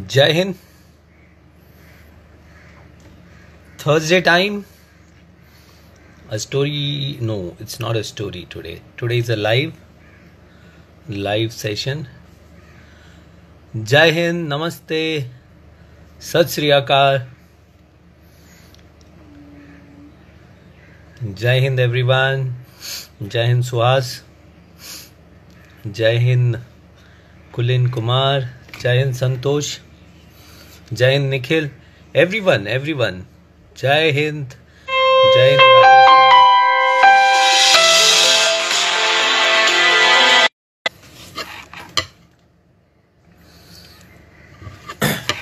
Jai Hind. Thursday time. A story. No, it's not a story today. Today is a live session. Jai Hind. Namaste. Sat Sri Akal. Jai Hind everyone. Jai Hind Suhas. Jai Hind Kulin Kumar. Jai Hind Santosh. Jai Hind Nikhil. Everyone. Jai Hind. Jai Hind.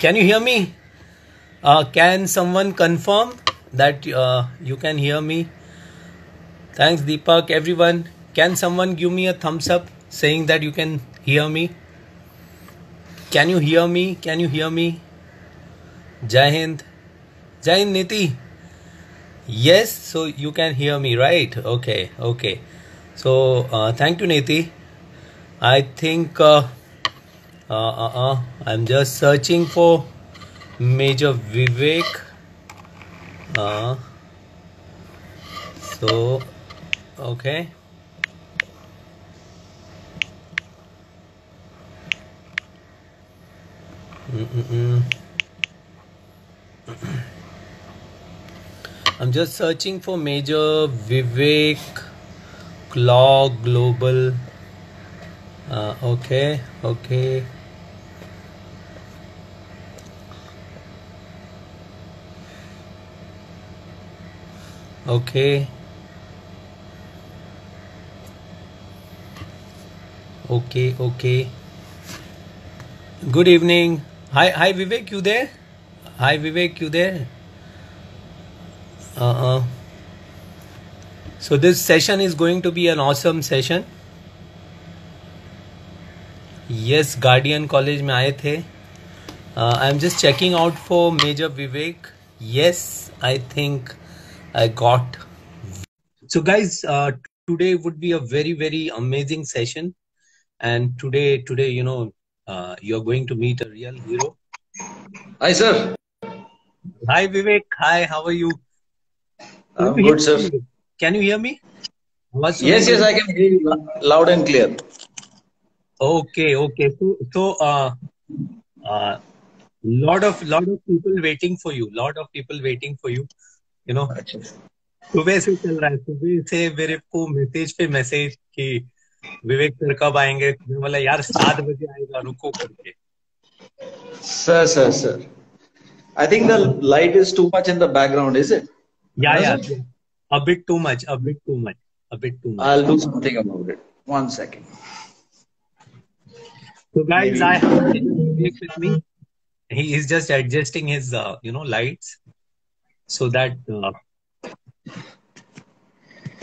Can you hear me? Can someone confirm that you can hear me? Thanks, Deepak. Everyone, can someone give me a thumbs up saying that you can hear me? Can you hear me? Jai Hind. Jai Hind, Niti. Yes, so you can hear me, right? Okay. So, thank you, Niti. I think I'm just searching for Major Vivek. So, okay. I'm just searching for Major Vivek Claw Global. Okay. Okay. Good evening. Hi Vivek, you there? Hi Vivek, you there? So this session is going to be an awesome session. Yes, Guardian College में आए थे. I'm just checking out for Major Vivek. Yes, I think I got. So guys, today would be a very amazing session, and today you're going to meet a real hero. Hi sir. Hi Vivek. Hi, how are you? I'm good, sir. Can you hear me? Yes, I can hear you loud and clear. Okay. So, lot of people waiting for you. You know. सुबह से चल रहा है. सुबह से मेरे को message कि विवेक सर कब आएंगे. मैं बोला यार 7 बजे आएगा, रुको करके. Sir. I think the light is too much in the background, is it? Yeah. A bit too much. I'll do something about it. 1 second. So guys, I have Vivek with me. He is just adjusting his lights so that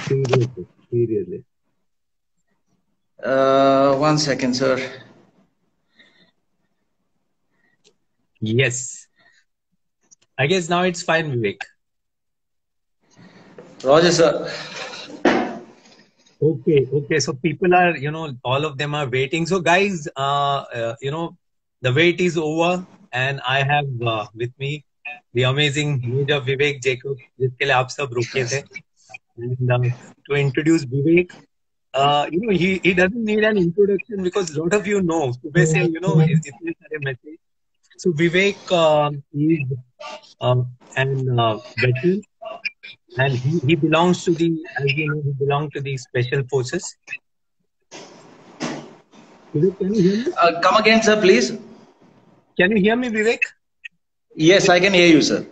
seriously. 1 second, sir. Yes. I guess now it's fine, Vivek. Roger, sir. Okay. So people are, all of them are waiting. So guys, the wait is over, and I have with me the amazing Major Vivek Jacob, जिसके लिए आप सब रुके थे. And to introduce Vivek, he doesn't need an introduction because a lot of you know. सुबह से, इतने सारे message. So Vivek is an veteran, and he belongs to the, as you know, he belongs to the Special Forces. Vivek, can you hear me? Come again, sir, please. Can you hear me, Vivek? Yes, I can hear you, sir.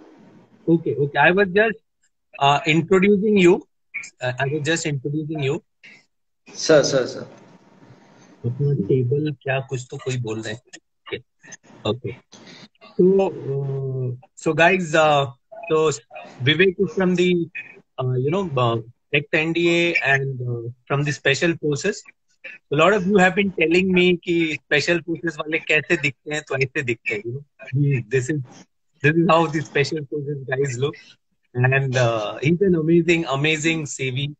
Okay. I was just introducing you. Sir. अपना table क्या कुछ तो कोई बोल रहे हैं. Okay. So guys, so Vivek is from the Tech NDA and from the Special Forces. A lot of you have been telling me कि Special Forces वाले कैसे दिखते हैं, तो ऐसे दिखते हैं. This is how the Special Forces guys look, and he's an amazing CV.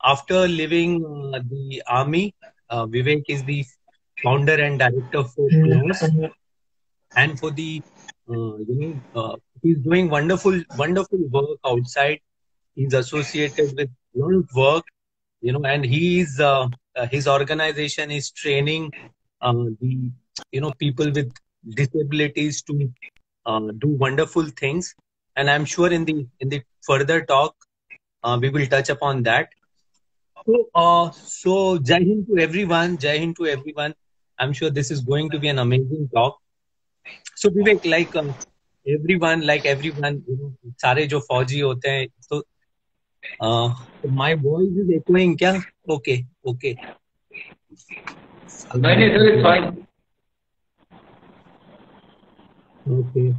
after leaving the army, Vivek is the founder and director for Claws, and for the he's doing wonderful work outside. He's associated with a lot of work, and his organization is training the people with disabilities to do wonderful things. And I'm sure in the further talk we will touch upon that. So Jai Hind to everyone. Jai Hind to everyone. I'm sure this is going to be an amazing talk. So Vivek, like everyone, सारे जो फौजी होते हैं, so my voice is echoing क्या? Okay. No, it's fine. Okay.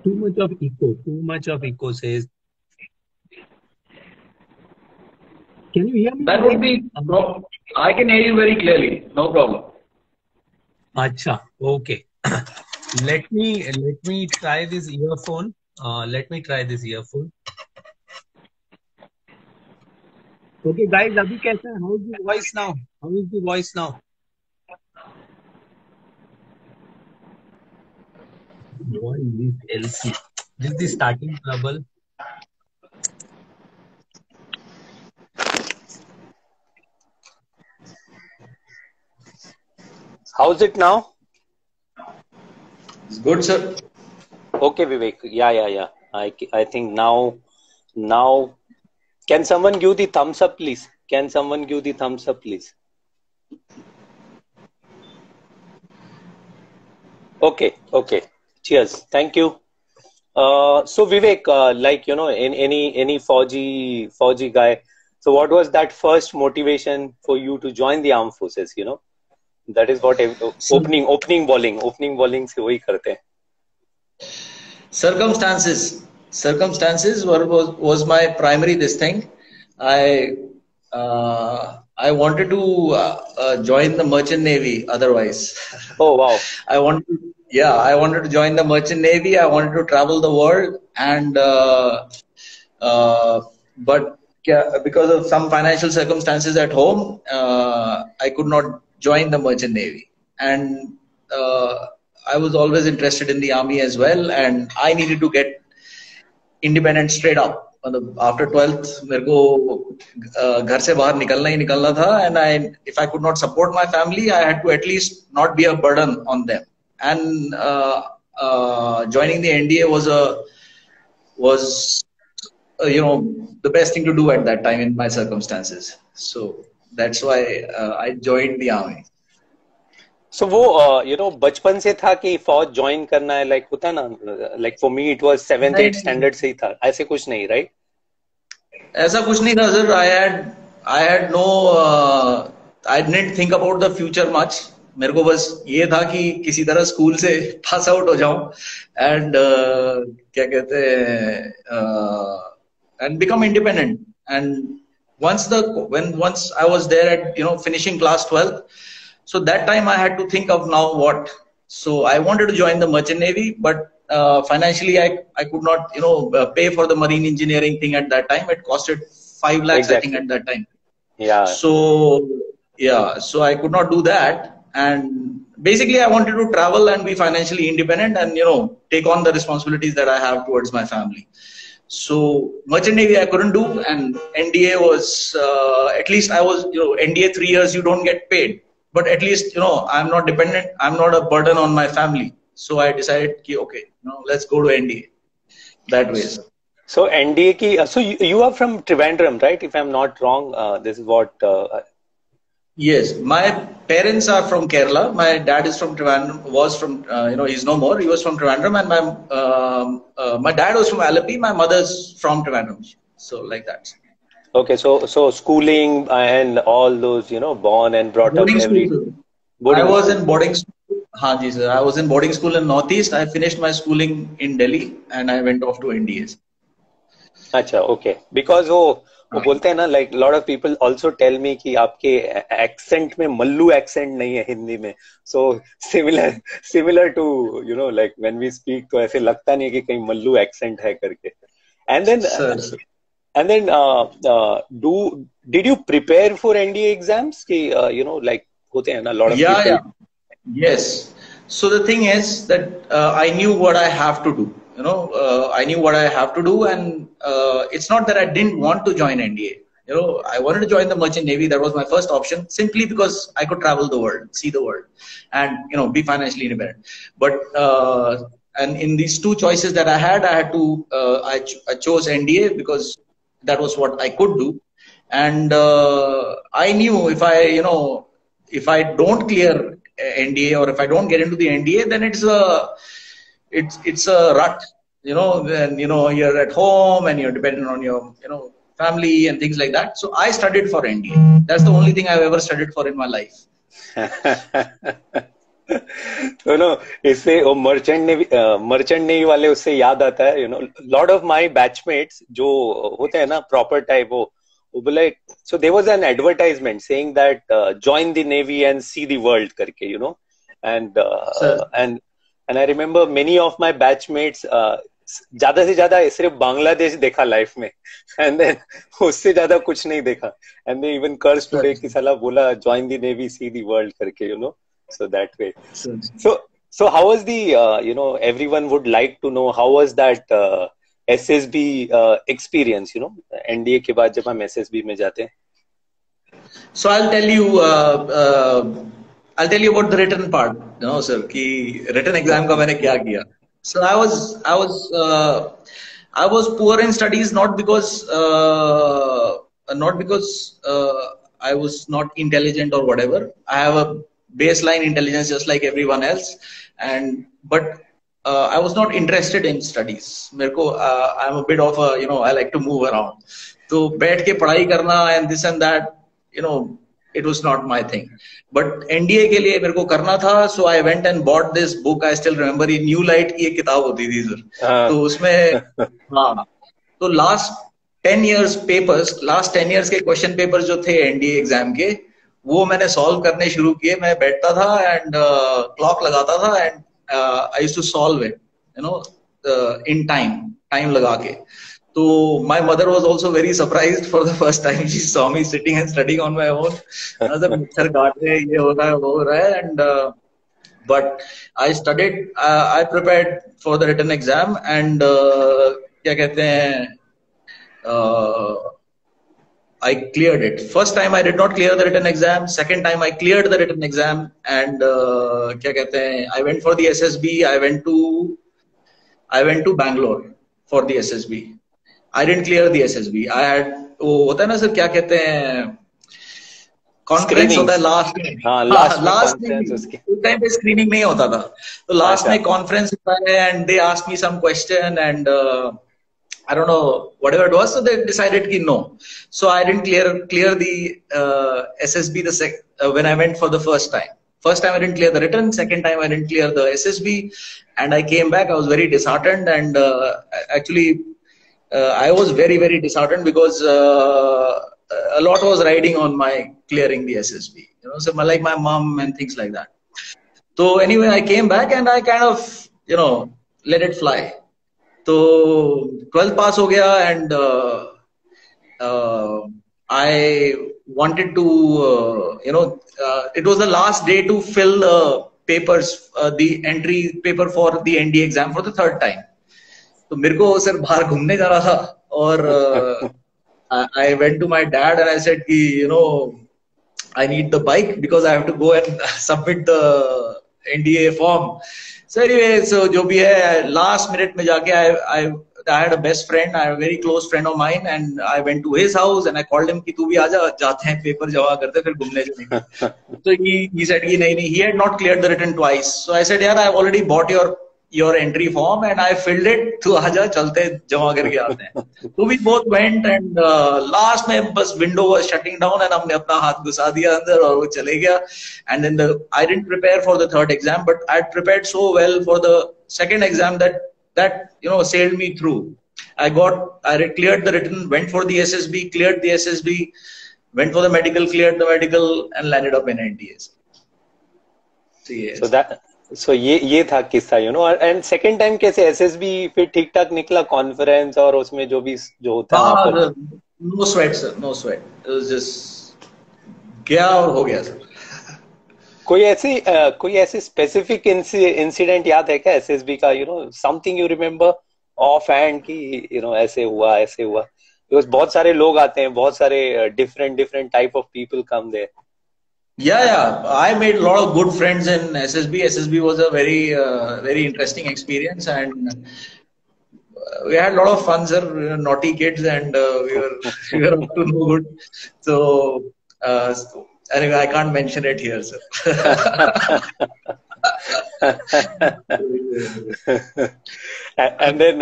Too much of echo says. Can you hear me? That would be no. I can hear you very clearly. No problem. Acha, okay. Let me try this earphone. Okay, guys, अभी कैसा है? How is the voice now? What is this LC? This is the starting trouble. How's it now? It's good, sir. Okay, Vivek. Yeah. I think now. Can someone give the thumbs up, please? Okay. Cheers. Thank you. So Vivek, in any Fauji guy. So what was that first motivation for you to join the armed forces? That is what opening bowling se wahi karte hain. Circumstances was my primary this thing. I wanted to join the Merchant Navy otherwise. Oh wow. I wanted to join the Merchant Navy. I wanted to travel the world, and but because of some financial circumstances at home, I could not join the Merchant Navy. And I was always interested in the army as well, and I needed to get independent straight up. After 12th, मेरे को घर से बाहर निकलना था, and if I could not support my family, I had to at least not be a burden on them. And joining the NDA was the best thing to do at that time in my circumstances. So that's why I joined the army. So वो बचपन से था कि फौज join करना है, like होता ना, like for me it was 7th 8th standard से ही था, ऐसे कुछ नहीं, right? ऐसा कुछ नहीं था sir. I didn't think about the future much. मेरे को बस ये था कि किसी तरह स्कूल से पास आउट हो जाऊं and क्या कहते हैं and become independent. And once I was there at finishing class 12th, so that time I had to think of now what. So I wanted to join the Merchant Navy, but financially I could not pay for the marine engineering thing at that time. It costed 5 lakhs exactly. I think at that time. Yeah. So I could not do that. And basically I wanted to travel and be financially independent and take on the responsibilities that I have towards my family. So Merchant Navy I couldn't do, and NDA was at least I was NDA 3 years you don't get paid, but at least I'm not dependent, I'm not a burden on my family. So I decided okay, let's go to NDA that way. So NDA ki, so you are from Trivandrum, right? If I'm not wrong, this is what. Yes, my parents are from Kerala. My dad is from Trivandrum. Was from he's no more. He was from Trivandrum, and my dad was from Alleppey. My mother's from Trivandrum. So like that. Okay, so schooling and all those born and brought boarding up every. School. I was in boarding school. Haan ji, sir. I was in boarding school in Northeast. I finished my schooling in Delhi, and I went off to NDA. अच्छा, okay, because वो बोलते हैं ना, like lot of people also tell me कि आपके accent में Mallu accent नहीं है हिंदी में, so similar similar to like when we speak, तो ऐसे लगता नहीं है कि कहीं मल्लू एक्सेंट है करके. And then sir. and then do did you prepare for NDA exams कि like होते हैं ना lot of Yeah, people. yeah. Yes. So the thing is that I knew what I have to do. I knew what I have to do, and it's not that I didn't want to join NDA. I wanted to join the Merchant Navy. That was my first option, simply because I could travel the world, see the world, and be financially independent. But and in these two choices that I had to I chose NDA because that was what I could do, and I knew if I don't clear NDA, or if I don't get into the NDA, then it's a rut, then you're at home and you're dependent on your family and things like that. So I studied for NDA. That's the only thing I've ever studied for in my life. तो इससे वो merchant navy वाले, उससे याद आता है lot of my batchmates जो होते हैं ना प्रॉपर टाइप, वो बोले, so there was an advertisement saying that join the navy and see the world करके, and I remember many of my batchmates ज्यादा से ज्यादा सिर्फ बांग्लादेश देखा लाइफ में, एंड देन उससे ज्यादा कुछ नहीं देखा, and they even curse today कि साला बोला join the navy see the world करके, so that way. So how was the everyone would like to know how was that SSB experience, NDA के बाद जब हम SSB में जाते हैं. So I'll tell you about the written part, sir, कि written exam का मैंने क्या किया. So I was poor in studies, not because I was not intelligent or whatever. I have a baseline intelligence just like everyone else, but I was not interested in studies. मेरे को I'm a bit of a I like to move around. तो बैठ के पढ़ाई करना and this and that, it was not my thing. But NDA के लिए मेरे को करना था, so I went and bought this book. I still remember, ये New Light की एक किताब होती थी सर. तो उसमें हाँ, तो last 10 years के क्वेश्चन पेपर्स जो थे NDA एग्जाम के, वो मैंने सॉल्व करने शुरू किए. मैं बैठता था एंड क्लॉक लगाता था, and I used to solve it in time लगा के. तो my mother was also very surprised for the first time. She saw me sitting and studying on my own. मच्छर काट रहे, ये हो रहा है, वो हो रहा है, and but I studied, I prepared for the written exam, and क्या कहते हैं, I cleared it. First time I did not clear the written exam. Second time I cleared the written exam, and क्या कहते हैं, I went for the SSB. I went to Bangalore for the SSB. I didn't clear the SSB. I had वो होता है ना sir, क्या कहते हैं, कॉन्फ्रेंस होता है लास्ट में. हाँ, लास्ट में उस टाइम पे स्क्रीनिंग नहीं होता था, तो लास्ट में कॉन्फ्रेंस होता है, and they asked me some question, and I don't know whatever it was, so they decided कि no. So I didn't clear the SSB when I went for the first time. First time I didn't clear the written. Second time I didn't clear the SSB, and I came back. I was very disheartened, and actually I was very, very disheartened because a lot was riding on my clearing the SSB. So like my mom and things like that. So anyway, I came back and I kind of let it fly. तो 12th पास हो गया, and I wanted to it was the last day to fill papers, the entry paper for the NDA exam for the third time. तो मेरे को sir बाहर घूमने जा रहा था, और I went to my dad and I said कि I need the bike because I have to go and submit the NDA form. So anyway, so जो भी है, last minute में जाके I had a best friend, I had a very close friend of mine, and I went to his house and I called him कि तू भी आजा, जाते हैं पेपर जमा करते फिर घूमने जाएंगे. So he said कि नहीं, he had not cleared the written twice. So I said, यार, I already bought your entry form and I filled it, तू आजा, चलते जमा करके आते हैं. So we both went, and last में बस window was shutting down and हमने अपना हाथ घुसा दिया अंदर और वो चले गया. And then I didn't prepare for the third exam, but I prepared so well for the second exam that sailed me through. I cleared the written, went for the SSB, cleared the SSB, went for the medical, cleared the medical, and landed up in NDAs. So, yes. So ये था किस्सा, you know. And second time कैसे SSB फिर ठीक ठाक निकला, conference और उसमें जो होता है वहाँ पर? No sweat, sir. No sweat. It was just गया और हो गया, sir. कोई ऐसी specific incident याद है क्या SSB का, you know, something you remember off hand कि, you know, ऐसे हुआ. Because बहुत सारे लोग आते हैं, बहुत सारे different type of people come there. Yeah. I made a lot of good friends in SSB. SSB was a very interesting experience, and we had a lot of fun, sir. We were naughty kids, and we were up to no good. So anyway, I can't mention it here, sir. And then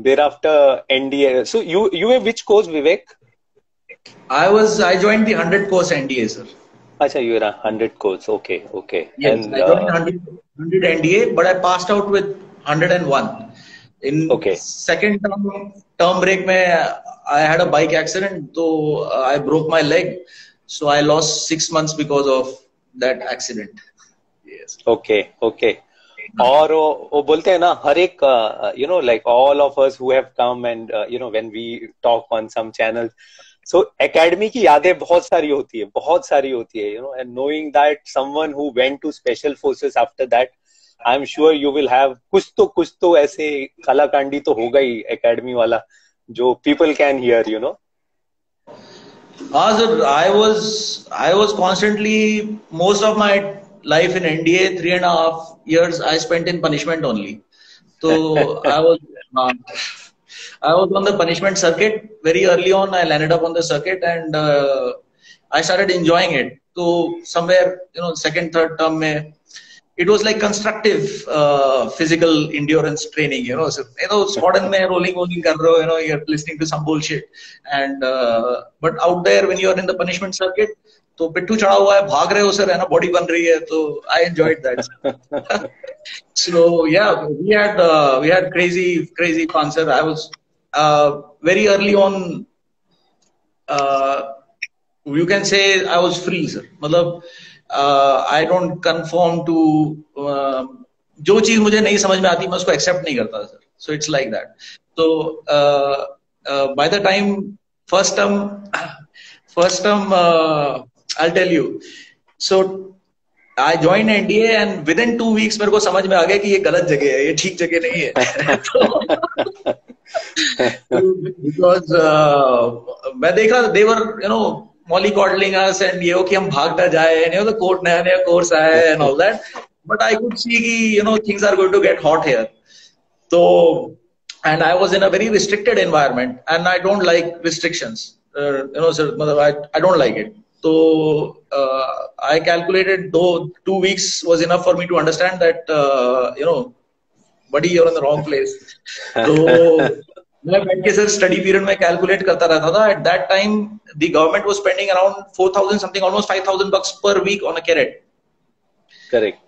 thereafter NDA. So you were which course, Vivek? I joined the 100 course NDA, sir. Achha, you were a 100 course. Okay. Yes, and, I joined 100 NDA, but I passed out with 101. In second term break, I had a bike accident, so I broke my leg. So I lost 6 months because of that accident. Yes. Okay. और वो बोलते हैं ना हर एक you know, like all of us who have come and you know, when we talk on some channels, so academy की यादें बहुत सारी होती है, you know, and knowing that someone who went to special forces after that, I'm sure you will have कुछ तो ऐसे कलाकांडी तो होगा ही academy वाला जो people can hear, you know. Sir, I was constantly, most of my life in NDA, 3.5 years I spent in punishment only. So I was on the punishment circuit very early on. I landed up on the circuit, and I started enjoying it. So somewhere, you know, second, third term, it was like constructive physical endurance training. You know, so squadron mein rolling kar rahe ho, you know, you're listening to some bullshit, and but out there when you're in the punishment circuit, तो पिट्ठू चढ़ा हुआ है, भाग रहे हो sir, है ना, बॉडी बन रही है, तो I enjoyed that. So yeah, we had crazy fun, sir. I was very early on, you can say I was free, sir. मतलब I don't conform to जो चीज मुझे नहीं समझ में आती मैं उसको accept नहीं करता, sir. So it's like that. So by the time first term, I'll tell you. So I joined NDA, and within 2 weeks मेरे को समझ में आ गया कि ये गलत जगह है, ये ठीक जगह नहीं है. Because मैं देख रहा, they were, you know, mollycoddling us, and ये हो कि हम भाग ना जाए, and you know, the court नया course आया है and all that. But I could see कि, you know, things are going to get hot here. So, and I was in a very restricted environment, and I don't like restrictions. You know, sir, I don't like it. So I calculated, though 2 weeks was enough for me to understand that, you know, buddy, you're in the wrong place. So मैं बैठ के sir study period में calculate करता रहता था. At that time, the government was spending around 4,000 something, almost $5,000 per week on a cadet. Correct.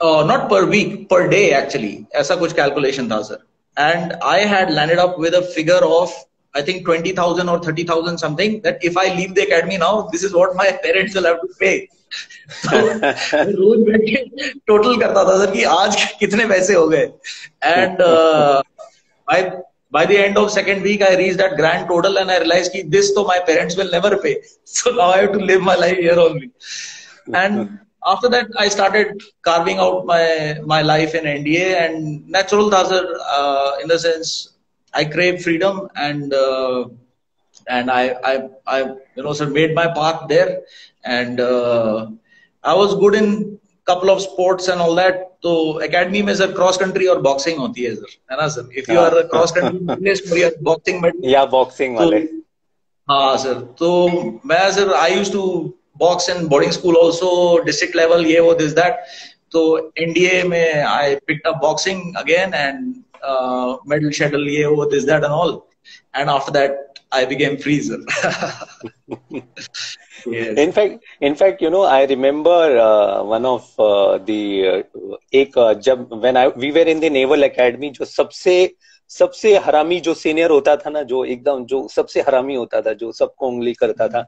Not per week, per day actually. ऐसा कुछ calculation था sir. And I had landed up with a figure of, I think 20,000 or 30,000 something, that if I leave the academy now, this is what my parents will have to pay. So, रोज बैठ के total करता था sir कि आज कितने पैसे हो गए. And by the end of second week, I reached that grand total, and I realized that this to my parents will never pay. So now I have to live my life here only. And after that, I started carving out my life in NDA, and natural tha sir, in the sense I crave freedom, and I you know, sir, made my path there, and I was good in couple of sports and all that. तो academy में sir cross country और boxing होती है sir, है ना sir? If you are a cross country medalist or you are boxing medalist, yeah, boxing वाले. हाँ sir, तो मैं sir, I used to box in boarding school also, district level, ये वो this that. तो NDA में I picked up boxing again, and medal shuttle, ये वो this that and all. And after that I became free, sir. Yes. In fact, you know, I remember one of the when we were in the Naval Academy, जो सबसे हरामी जो senior होता था ना, जो एकदम जो सबसे हरामी होता था, जो सबको उंगली करता था.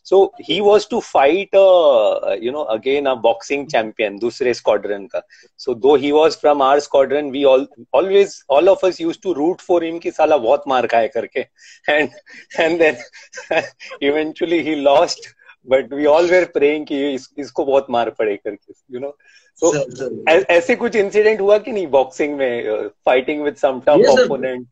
So he was to fight, again a boxing champion, दूसरे squadron का. So though he was from our squadron, we all of us used to root for him कि साला बहुत मार खाए करके. And then eventually he lost, but we all were praying कि इसको बहुत मार पड़े करके. So ऐसे कुछ incident हुआ कि नहीं boxing में, fighting with some tough opponent?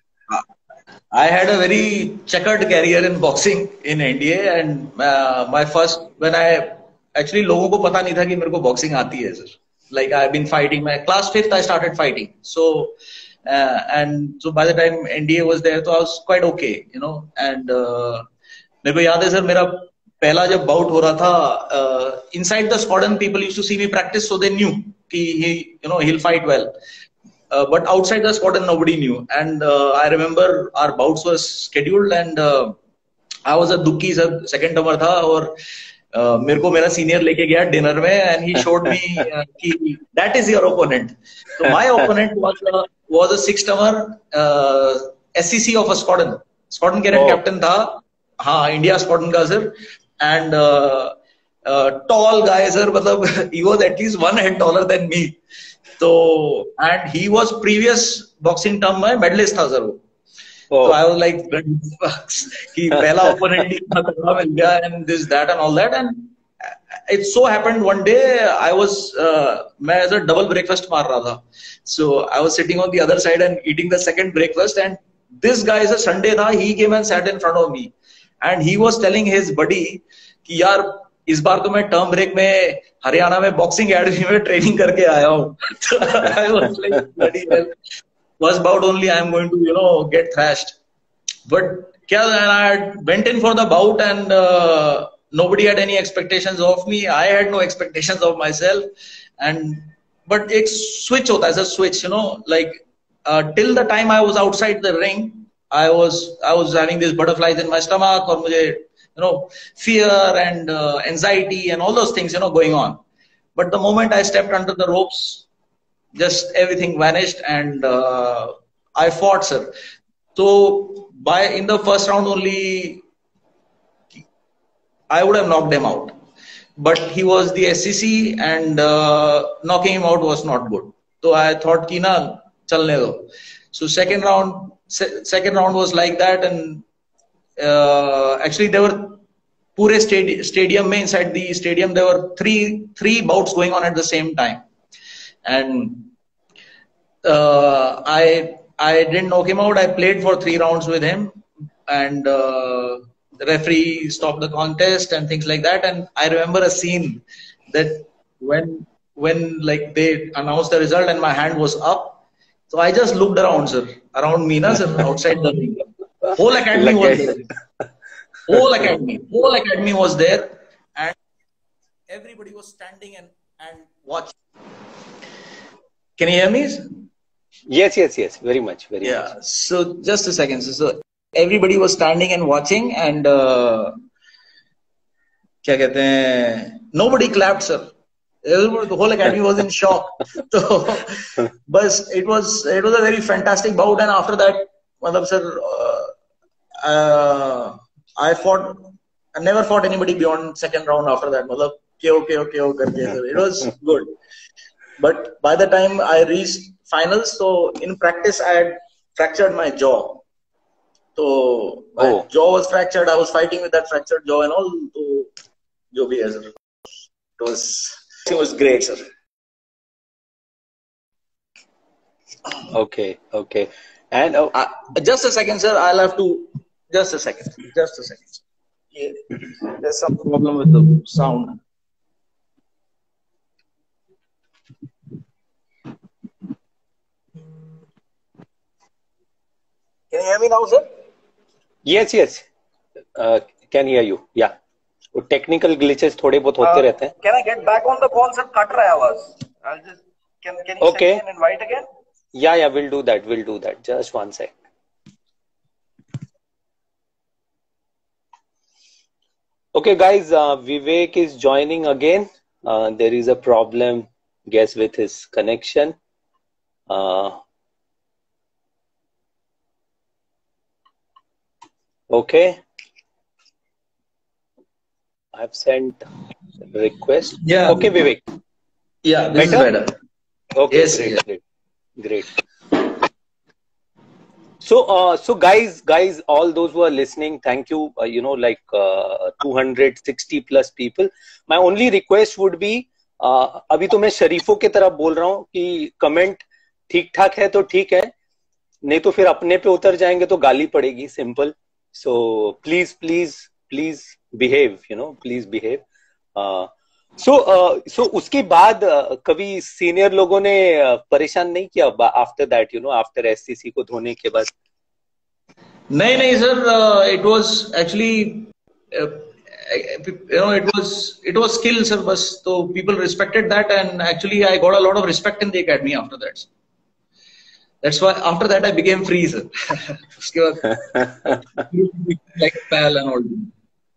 I had a very checkered career in boxing in NDA, and my first when I actually लोगों को पता नहीं था कि मेरे को boxing आती है, sir. Like I've been fighting. My class 5th I started fighting. So and so by the time NDA was there, so I was quite okay, And मेरे को याद है sir, मेरा पहला जब bout हो रहा था, inside the squadron people used to see me practice, so they knew कि he'll fight well. But outside the squadron, nobody knew. And I remember our bouts were scheduled, and I was a dukki, sir, second termer था, और मेरे को मेरा senior लेके गया dinner में, and he showed me कि that is your opponent. So my opponent was a sixth termer, SCC of a squadron. Squadron cadet captain था, हाँ, India squadron का sir, and tall guy sir, मतलब he was at least one head taller than me. So, and he was previous boxing term में medalist था sir वो. So I was like, कि पहला opponent इतना तगड़ा मिल गया, and this, that, and all that. And it so happened one day I was मैं ऐसा double breakfast मार रहा था. So I was sitting on the other side and eating the second breakfast, and this guy is a Sunday था, he came and sat in front of me, and he was telling his buddy कि यार इस बार तो मैं term break में हरियाणा में boxing academy में training करके आया हूँ. I was like, bloody hell. First bout only I am going to get thrashed. But and I went in for the bout, and nobody had any expectations of me. I had no expectations of myself. But एक switch होता है sir, switch, like till the time I was outside the ring, I was having these butterflies in my stomach, और मुझे fear and anxiety and all those things, going on. But the moment I stepped under the ropes, just everything vanished, and I fought, sir. So in the first round only, I would have knocked him out. But he was the SCC, and knocking him out was not good. So I thought, ki na, chalne do. So second round was like that, and actually there were पूरे stadium में, inside the stadium there were three bouts going on at the same time, and I didn't knock him out. I played for 3 rounds with him, and the referee stopped the contest and things like that. And I remember a scene that when like they announced the result and my hand was up, so I just looked around, sir, around me, sir, outside the ring. Whole academy was there. Whole academy was there, and everybody was standing and watching. Can you hear me? Yes, very much. Yeah. So just a second. So everybody was standing and watching, and क्या कहते हैं? Nobody clapped, sir. The whole academy was in shock. So, but it was a very fantastic bout, and after that, मतलब sir, I never fought anybody beyond second round after that. मतलब KO करके, sir. It was good. But by the time I reached finals, so in practice I had fractured my jaw. So my jaw was fractured. I was fighting with that fractured jaw and all. So, जो भी है, sir. It was great, sir. Okay. And just a second, sir. I'll have to. Just a second. Yeah. There's some problem with the sound. Can you hear me now, sir? Yes. Can hear you. Yeah. Technical glitches थोड़े बहुत होते रहते हैं. Can I get back on the call, sir? Cut रहा है आवाज. I'll just. Can you send me an invite again? Yeah. We'll do that. Just one sec. Okay, guys. Vivek is joining again. There is a problem, guess, with his connection. Okay. I've sent request. Yeah. Okay, Vivek. Yeah, this is Better? better. Okay, Yes, great, yes. great, great. So guys, all those who are listening, thank you. 260 plus people. My only request would be, अभी तो मैं शरीफों की तरह बोल रहा हूँ कि comment ठीक ठाक है तो ठीक है, नहीं तो फिर अपने पे उतर जाएंगे तो गाली पड़ेगी. Simple. So please please please behave, please behave. So उसके बाद कभी सीनियर लोगों ने परेशान नहीं किया आफ्टर दैट, आफ्टर एससीसी को धोने के बाद? नहीं sir, it was actually it was skill sir, बस तो people respected that, and actually I got a lot of respect in the academy after that. That's why after that I became free sir. उसके बाद like pal and all.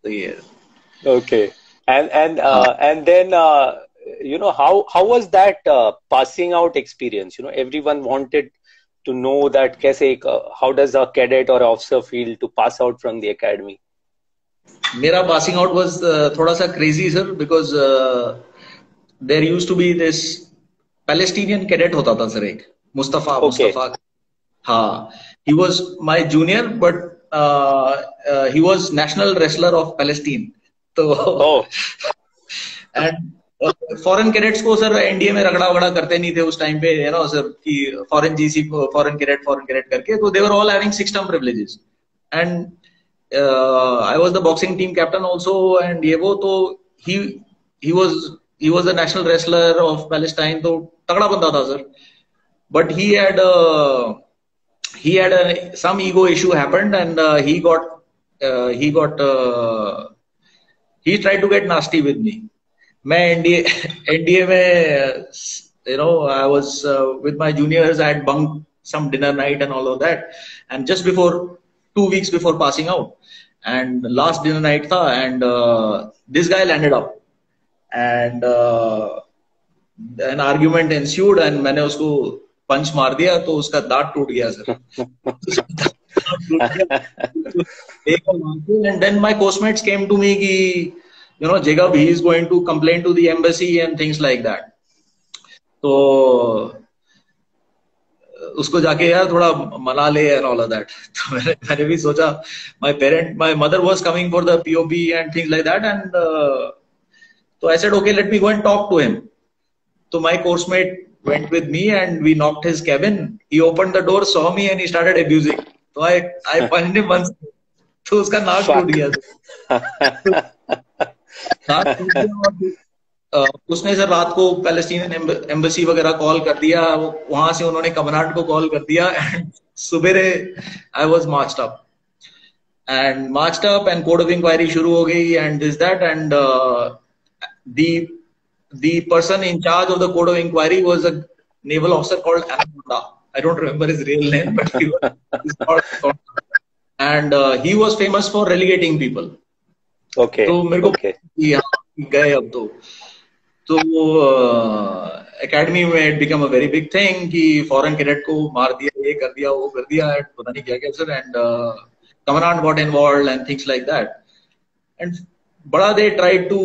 So yeah. Okay. And then how was that passing out experience? Everyone wanted to know that कैसे how does a cadet or officer feel to pass out from the academy? मेरा passing out was थोड़ा सा crazy sir, because there used to be this Palestinian cadet होता था sir, एक Mustafa. हाँ, he was my junior, but he was national wrestler of Palestine. तो and foreign cadets को sir NDA में रगड़ा वगड़ा करते नहीं थे उस टाइम पे, सर कि फॉरेन जीसी को फॉरेन कैडेट करके, तो they were all having 6 term privileges, and I was the boxing team captain also, and ये वो, तो he was the national wrestler of Palestine, तो तगड़ा बंदा था sir. But he had some ego issue happened, and he tried to get nasty with me. मैं NDA में, I was with my juniors. I had bunked some dinner night and all of that, and just before 2 weeks before passing out, and last dinner night tha, and this guy landed up, and an argument ensued, and मैंने उसको पंच मार दिया, तो उसका दांत टूट गया sir. And then my postmates came to me कि Jacob, he is going to complain to the embassy and things like that. तो उसको जाके यार थोड़ा मना ले and all of that. तो मैंने भी सोचा, my mother was coming for the POP and things like that, and so I said, okay, let me go and talk to him. So my course mate went with me, and we knocked his cabin. He opened the door, saw me, and he started abusing. So I punched him once. तो उसका नाक टूट गया. उसने sir रात को Palestinian embassy वगैरह call कर दिया, वहां से उन्होंने कमांड को कॉल कर दिया, एंड सुबेरे I was marched up and court of inquiry शुरू हो गई, and this that, and the person in charge of the code of inquiry was a naval officer called Anaconda. I don't remember his real name, but he was called, and he was famous for relegating people. Okay. तो मेरे को गए अब तो academy में it become a very big thing कि foreign cadet को मार दिया, ये कर दिया, वो कर दिया, पता नहीं क्या क्या sir, and command got involved and things like that, and बड़ा they tried to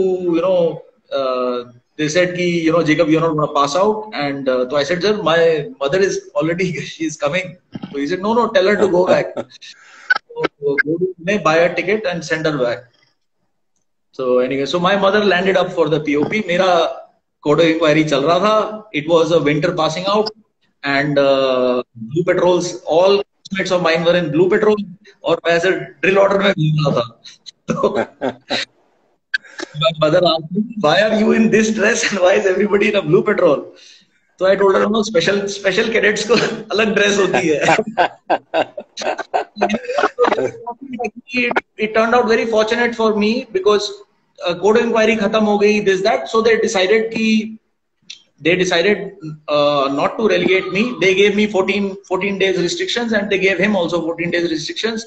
they said ki, Jacob, you're not going to pass out, and so I said, sir, my mother is already, she's coming. So he said, no, tell her to go back. So go to buy a ticket and send her back. So anyway, so my mother landed up for the POP. मेरा code of inquiry चल रहा था. It was a winter passing out, and blue patrols, all mates of mine were in blue patrol, और मैं ऐसे drill order में घूम रहा था. My mother asked me, why are you in this dress and why is everybody in a blue patrol? So I told her, no, special cadets को अलग dress होती है. It turned out very fortunate for me, because code of inquiry खत्म हो गई, this that, so they decided not to relegate me. They gave me 14 days restrictions, and they gave him also 14 days restrictions,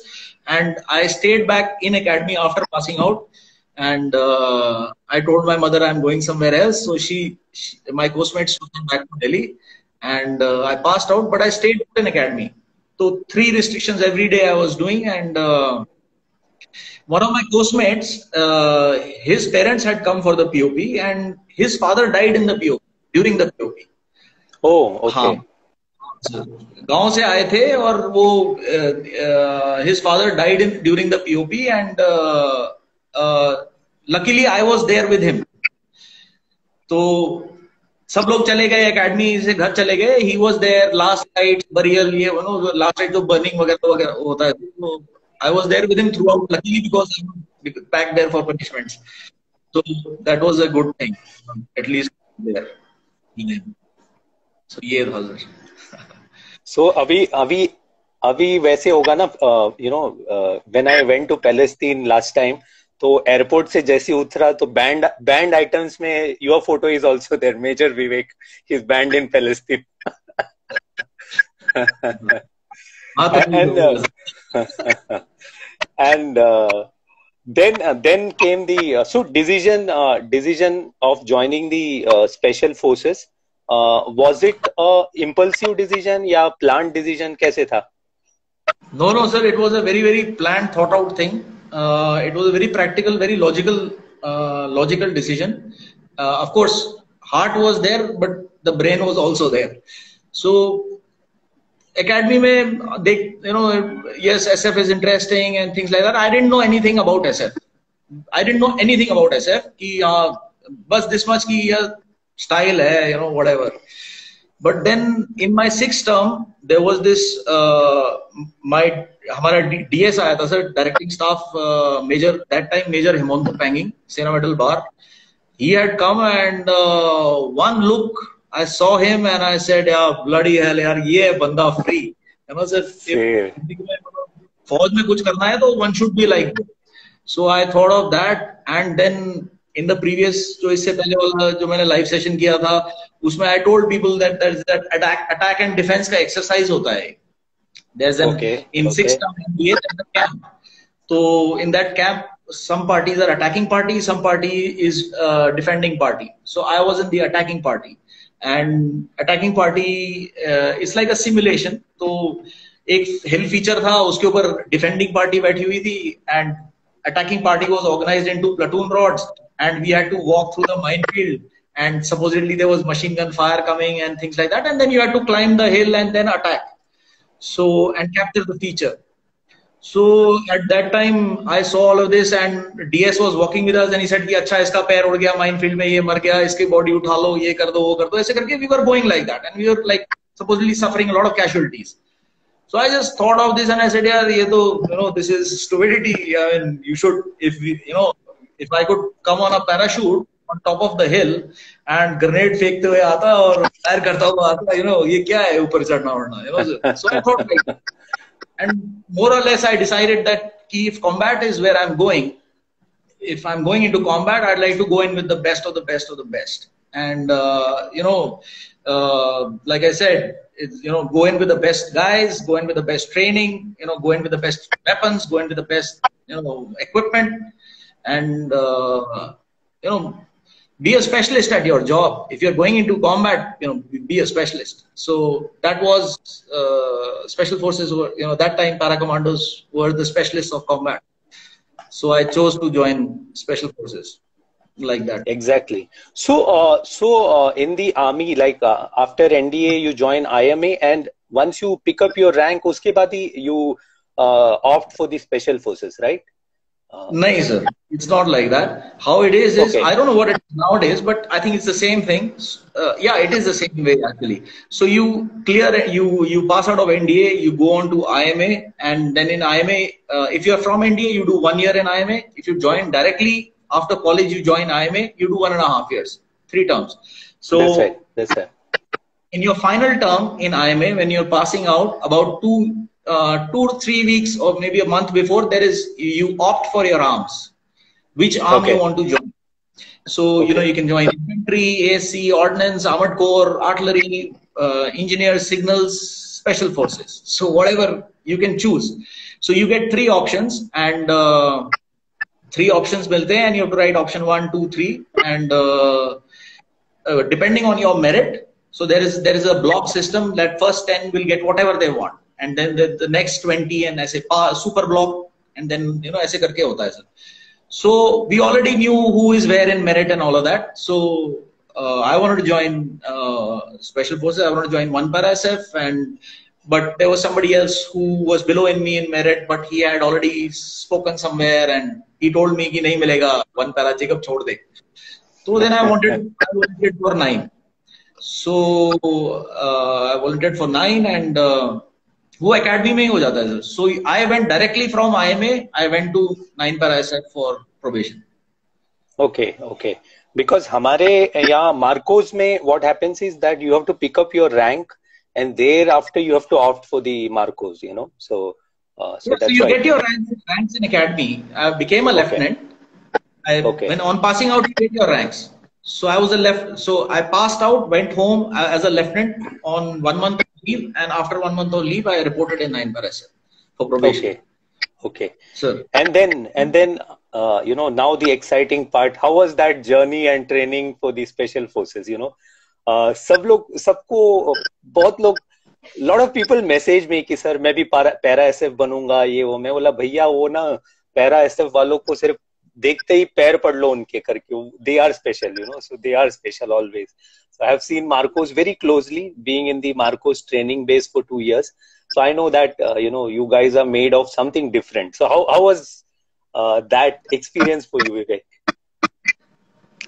and I stayed back in academy after passing out. And I told my mother I'm going somewhere else, so my postmates took me back to Delhi, and I passed out, but I stayed in academy. So 3 restrictions every day I was doing, and One of my postmates, his parents had come for the POP, and his father died in the POP during the POP. Oh, okay. हाँ, गांव से आए थे और वो his father died during the POP, and luckily I was there with him. तो सब लोग चले गए, एकेडमी से घर चले गए. He was there last night, burial, ये last night जो burning वगैरह वगैरह होता है, तो I was there with him throughout, luckily, because I was back there for punishments. So that was a good thing, at least there. Yeah. So ये था sir. So अभी वैसे होगा ना, when I went to Palestine last time, तो airport से जैसे उतरा तो बैंड आइटम्स में your photo is also there. Major Vivek is banned in Palestine. And then came the decision of joining the special forces. Was it a impulsive decision या planned decision, कैसे था? No, sir. It was a very, very planned, thought out thing. It was a very practical, very logical decision. Of course, heart was there, but the brain was also there. So academy में yes, SF is interesting and things like that. I didn't know anything about SF. कि बस this much कि style है, whatever. But then in my 6th term, there was this हमारा DS आया था sir, directing staff major, that time Major Hemant Panging, Sena Medal Bar. He had come, and one look, I saw him and I said, yeah, bloody hell, yaar, ye banda free. Sir, if फौज में कुछ करना है तो one should be like that. So I thought of that, and then in the previous, जो इससे पहले वाला जो मैंने live session किया था, उसमें I told people that attack and defense का exercise होता है. There's an in 6th term MBA, there's a camp. So in that camp, some parties are attacking party, some party is defending party. So I was in the attacking party, and attacking party is like a simulation. तो एक hill feature था, उसके ऊपर defending party बैठी हुई थी, and attacking party was organized into platoon rods, and we had to walk through the minefield, and supposedly there was machine gun fire coming and things like that, and then you had to climb the hill and then attack. So, and capture the feature. So at that time I saw all of this, and DS was walking with us, and he said कि अच्छा इसका पैर उड़ गया minefield में, ये मर गया, इसकी body उठा लो, ये कर दो, वो कर दो, ऐसे करके we were going like that, and we were like supposedly suffering a lot of casualties. So I just thought of this and I said, yeah, ये तो this is stupidity. I mean, you should, if I could come on a parachute on top of the hill and grenade फेंकते हुए आता और fire करता हुआ आता, ये क्या है ऊपर चढ़ना उड़ना, So I thought like that. And more or less I decided that if combat is where I'm going, if I'm going into combat, I'd like to go in with the best of the best of the best. And like I said, go in with the best guys, go in with the best training, go in with the best weapons, go in with the best, equipment, and, be a specialist at your job. If you're going into combat, be a specialist. So that was, special forces were, that time para commandos were the specialists of combat. So I chose to join special forces. Like that. Exactly. So in the army, like after NDA, you join IMA, and once you pick up your rank, uske baad hi you opt for the special forces, right? No, sir. It's not like that. How it is I don't know what it is nowadays, but I think it's the same thing. Yeah, it is the same way actually. So you pass out of NDA, you go on to IMA, and then in IMA, if you are from NDA, you do 1 year in IMA. If you join directly after college, you join IMA, you do 1.5 years, 3 terms. So that's right. In your final term in IMA, when you're passing out, about 2 to 3 weeks or maybe a month before, you opt for your arms, which arm you want to join. So, you can join infantry, AC, ordnance, armored corps, artillery, engineers, signals, special forces. So whatever you can choose. So you get 3 options, and 3 options milte hain, and you have to write option 1, 2, 3, and depending on your merit. So there is a block system that first 10 will get whatever they want, and then the next 20, and I say super block and then ऐसे करके होता है sir. So we already knew who is where in merit and all of that. So I wanted to join special forces. I wanted to join 1 para SF, but there was somebody else who was below in me in merit, but he had already spoken somewhere and he told me कि नहीं मिलेगा 1 para, Jacob छोड़ दे. So then I volunteered for 9. So I volunteered for 9 and वो academy में ही हो जाता है sir. So I went directly from IMA. I went to 9 para SF for probation. Okay, okay. Because हमारे यहाँ Marcos में what happens is that you have to pick up your rank and thereafter you have to opt for the Marcos, you know. So So that's you why. get your ranks in academy. I became a lieutenant. Okay. When on passing out, you get your ranks. So I was So I passed out, went home as a lieutenant on 1 month leave, and after 1 month of leave, I reported in 9 para SF for probation. Okay. Okay. Sir. And then you know, now the exciting part. How was that journey and training for the special forces? You know, सब लोग सबको बहुत लोग lot of people message me कि sir मैं भी para SF बनूंगा ये वो. मैं बोला भैया वो ना पैरा एसएफ वालों को सिर्फ देखते ही पैर पढ़ लो उनके करके. They are special, you know, so they are special always. So I have seen Marcos very closely, being in the Marcos training base for 2 years. So I know that you know, you guys are made of something different. So how was that experience for you, Vivek?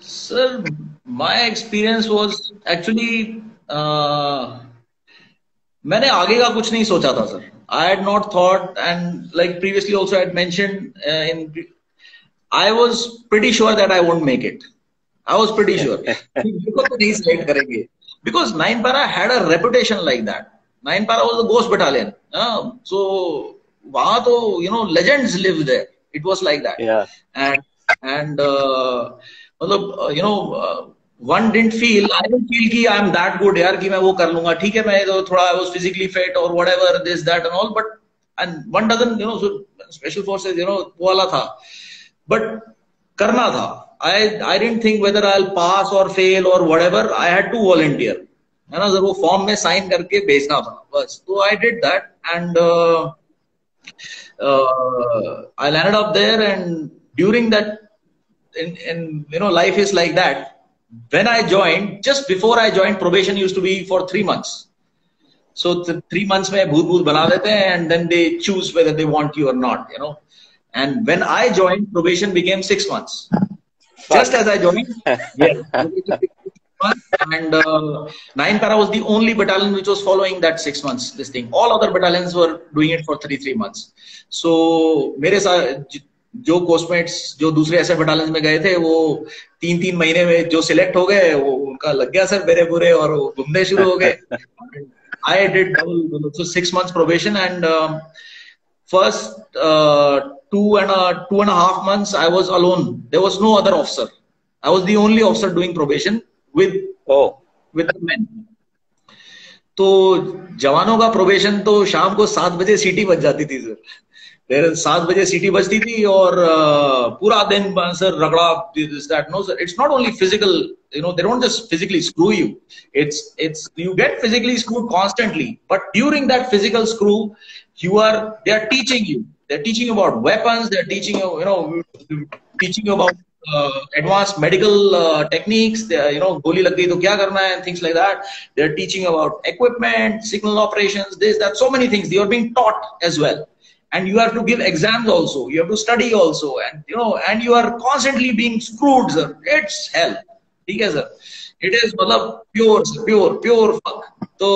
Sir, my experience was actually मैंने आगे का कुछ नहीं सोचा था sir. I had not thought, and like previously also I had mentioned I was pretty sure that I won't make it. I was pretty sure. Because 9 para had a reputation like that. 9 para was a ghost battalion. So वहाँ तो you know, legends live there. It was like that. Yeah. And you know, one didn't feel. I didn't feel कि I'm that good यार कि मैं वो कर लूँगा. ठीक है, मैं तो थोड़ा I was physically fit or whatever, this that and all. But and one doesn't, you know, so special forces, you know, वो वाला था. But करना था. I didn't think whether I'll pass or fail or whatever. I had to volunteer. है ना, वो form में sign करके भेजना था बस. तो I did that and I landed up there, and during that, in you know, life is like that. When I joined, just before I joined, probation used to be for 3 months. So 3 months में भूत बना देते हैं, and then they choose whether they want you or not, you know. And when I joined, probation became 6 months. Just as I joined, yes. And 9 para was the only battalion which was following that 6 months. This thing, all other battalions were doing it for 3 months. So मेरे साथ जो कोस्टमेट्स जो दूसरे ऐसे battalion में गए थे, वो 3 महीने में जो सिलेक्ट हो गए, वो उनका लग गया सर मेरे पूरे, और वो घूमने शुरू हो गए. I did so 6 months probation, and first 2.5 months I was alone. There was no other officer. I was the only officer doing probation with the men. तो जवानों का प्रोबेशन तो शाम को 7 बजे सीटी बज जाती थी सर. 7 बजे सीटी बजती थी और पूरा दिन सर रगड़ा, this that. No sir, it's not only physical, you know, they don't just physically screw you. It's you get physically screwed constantly, but during that physical screw, they are teaching you. They're teaching you about weapons. They're teaching you, you know, teaching you about advanced medical techniques. You know, goli lag gayi to kya karna hai, and things like that. They're teaching about equipment, signal operations, this, that, so many things. You are being taught as well. And you have to give exams also. You have to study also, and you know, and you are constantly being screwed, sir. It's hell. ठीक है sir. It is मतलब pure fuck. तो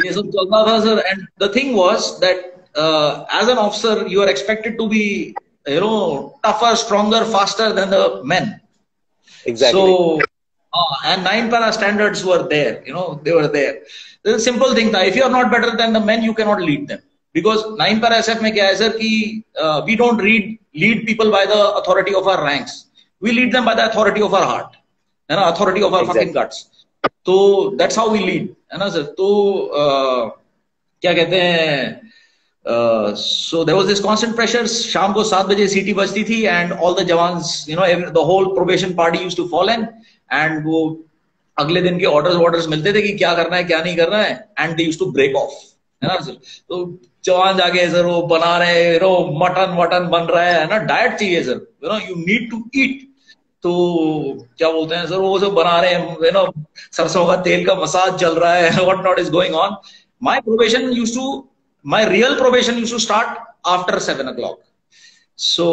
ये सब चलता था sir. And the thing was that as an officer, you are expected to be, you know, tougher, stronger, faster than the men. Exactly. So and 9 para standards were there. You know, they were there. There's a simple thing that if you are not better than the men, you cannot lead them. Because 9 para SF में क्या है sir कि we don't lead people by the authority of our ranks. We lead them by the authority of our heart, है ना, authority of our fucking guts. So that's how we lead, है ना sir. तो क्या कहते हैं, so there was this constant pressure. शाम को 7 बजे सीटी बजती थी, and all the jawans, you know, the whole probation party used to fall in, and वो अगले दिन के orders मिलते थे कि क्या करना है क्या नहीं करना है, and they used to break off. है ना सर। तो जवान जाके सर वो बना रहे हैं, मटन वटन बन रहा है ना, डाइट चाहिए sir, you need to eat. तो क्या बोलते हैं सर, वो सब बना रहे हैं, सरसों का तेल का मसाज चल रहा है, what not is going on. My probation used to my real probation used to start after 7 o'clock। So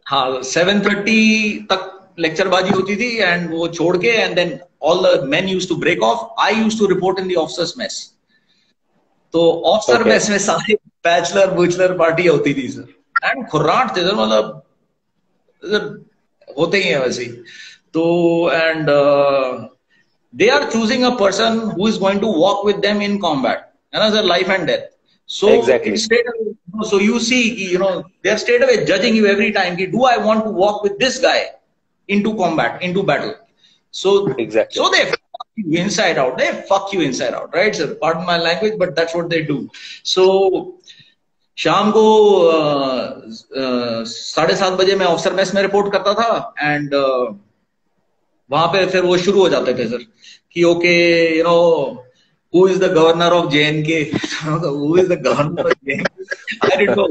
हाँ, 7:30 तक लेक्चर बाजी होती थी, एंड वो छोड़ के and then all the men used to break off. I used to report in the officers mess. तो officer mess में सारे बैचलर बुचलर पार्टी होती थी सर, एंड खुर्राट थे सर, मतलब होते ही है वैसे ही। तो and they are choosing a person who is going to walk with them in combat, है ना sir, life and death. So it's straight away, so you see, they're straight away judging you every time. Do I want to walk with this guy into combat, into battle? So exactly. So they fuck you inside out. They fuck you inside out, right, sir? Pardon my language, but that's what they do. So शाम को 7:30 बजे मैं officer mess में report करता था, and वहां पे फिर वो शुरू हो जाते थे सर कि okay, who is the governor of JNK? Who is the governor of JNK? I didn't know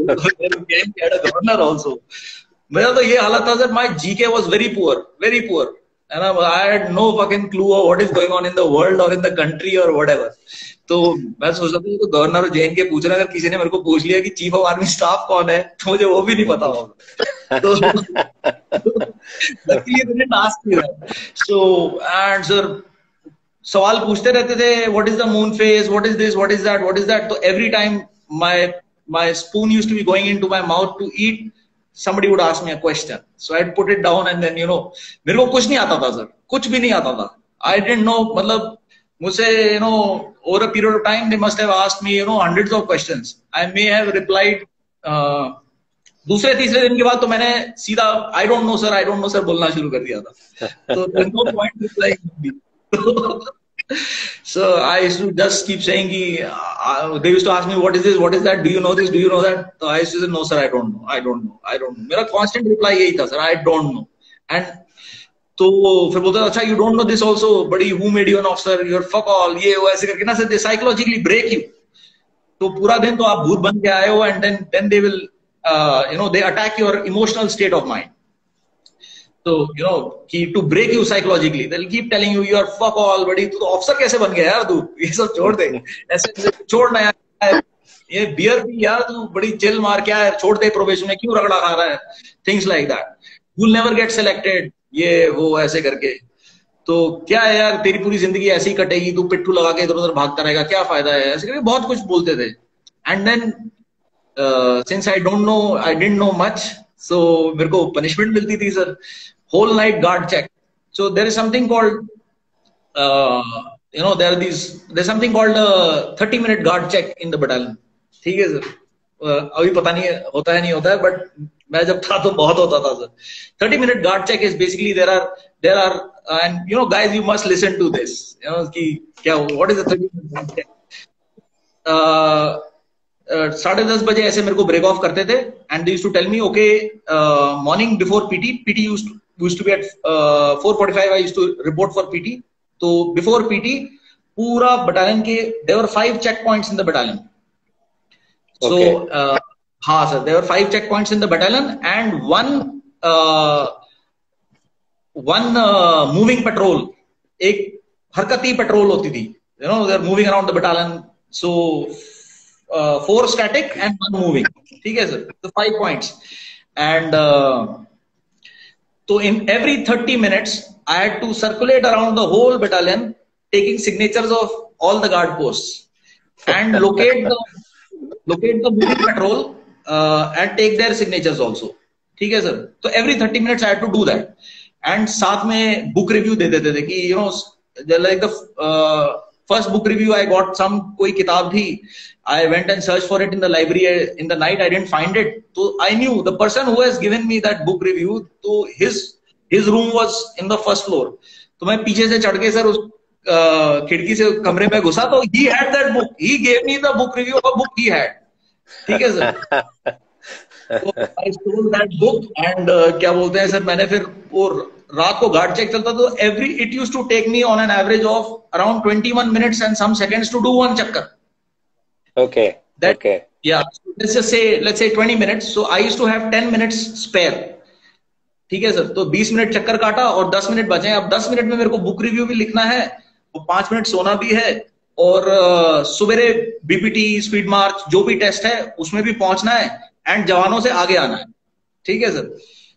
JNK had a governor also. मेरा तो ये हालत था sir, my GK was very poor, very poor, and I had no fucking clue of what is going on in the world or in the country or whatever. तो मैं सोच रहा था तो गवर्नर ऑफ JNK पूछ रहा, अगर किसी ने मेरे को पूछ लिया कि चीफ ऑफ आर्मी स्टाफ कौन है, तो मुझे वो भी नहीं पता होगा। तो luckily they didn't ask me that. So and sir, सवाल पूछते रहते थे, what is the moon phase, what is this, what is that, what is that. तो every time my spoon used to be going into my mouth to eat, somebody would ask me a question, so I'd put it down, and then मेरे को कुछ नहीं आता था sir, कुछ भी नहीं आता था। I didn't know, मतलब मुझसे over a period of time they must have asked me hundreds of questions. I may have replied दूसरे तीसरे दिन के बाद तो मैंने सीधा I don't know sir बोलना शुरू कर दिया था। तो there's no point replying. So I used to just keep saying they used to ask me what is this, what is that, do you know this, do you know that? So I used to say no sir, I don't know. मेरा constant reply यही था sir, I don't know. And तो फिर बोलते अच्छा you don't know this also, buddy, who made you an officer, you're fuck all, ये वो ऐसे करके ना sir, they psychologically break you। तो पूरा दिन तो आप भूत बन के आए हो, and then they will they attack your emotional state of mind. So to break you psychologically, they'll keep telling you you are fuck all, buddy, तू तो ऑफिसर कैसे बन गया यार, तू ये सब छोड़ दे, ऐसे छोड़ना यार, ये बियर भी यार, तू बड़ी चिल मार के आया, छोड़ दे, प्रोबेशन में क्यों रगड़ा खा रहा है, things like that, you'll never get selected, ये वो ऐसे करके। तो क्या है यार, तेरी पूरी जिंदगी ऐसे ही कटेगी, तू पिट्ठू लगा के इधर उधर भागता रहेगा, क्या फायदा है, ऐसे करके बहुत कुछ बोलते थे। And then since I didn't know much, so मेरे को पनिशमेंट मिलती थी sir, whole night guard check. So there is something called there's something called 30-minute guard check in the battalion. ठीक है सर, अभी पता नहीं होता है नहीं होता है, बट मैं जब था तो बहुत होता था sir. 30-minute guard check is basically there are and guys, you must listen to this, कि क्या, what is the 30-minute guard check? 10:30 बजे ऐसे मेरे को ब्रेक ऑफ करते थे, and they used to tell me okay, morning before PT used to be at 4:45, I used to report for PT. तो before PT पूरा बटालियन के there were 5 checkpoints in the battalion. So हाँ sir, there were 5 checkpoints in the battalion and one moving patrol, एक हरकती petrol होती थी, they're moving around the battalion, so 4 static and 1 moving, ठीक है sir, so 5 points, and so in every 30 minutes, I had to circulate around the whole battalion, taking signatures of all the guard posts, and locate the moving patrol and take their signatures also. ठीक है sir, तो every 30 minutes I had to do that, and साथ में book review दे देते थे कि like the first book review I got कोई किताब थी, I went and searched for it in the library in the night, I didn't find it, so I knew the person who has given me that book review, so his room was in the first floor, तो मैं पीछे से चढ़ के sir उस खिड़की से कमरे में घुसा, तो he had that book, he gave me the book review of a book he had, ठीक है सर। तो I stole that book and क्या बोलते हैं सर, मैंने फिर वो रात को गार्ड चेक चलता, तो it used to take me on an average of around 21 minutes and some seconds to do one चक्कर, Okay. That, Okay. yeah, so let's say 20 minutes. So I used to have 10 minutes spare. ठीक है sir, तो 20 minute चक्कर काटा और 10 minute बचे। अब 10 minute में मेरे को बुक रिव्यू भी लिखना है, वो 5 मिनट सोना भी है, और सवेरे बीपीटी, स्पीड मार्च, जो भी टेस्ट है उसमें भी पहुंचना है, एंड जवानों से आगे आना है। ठीक है सर,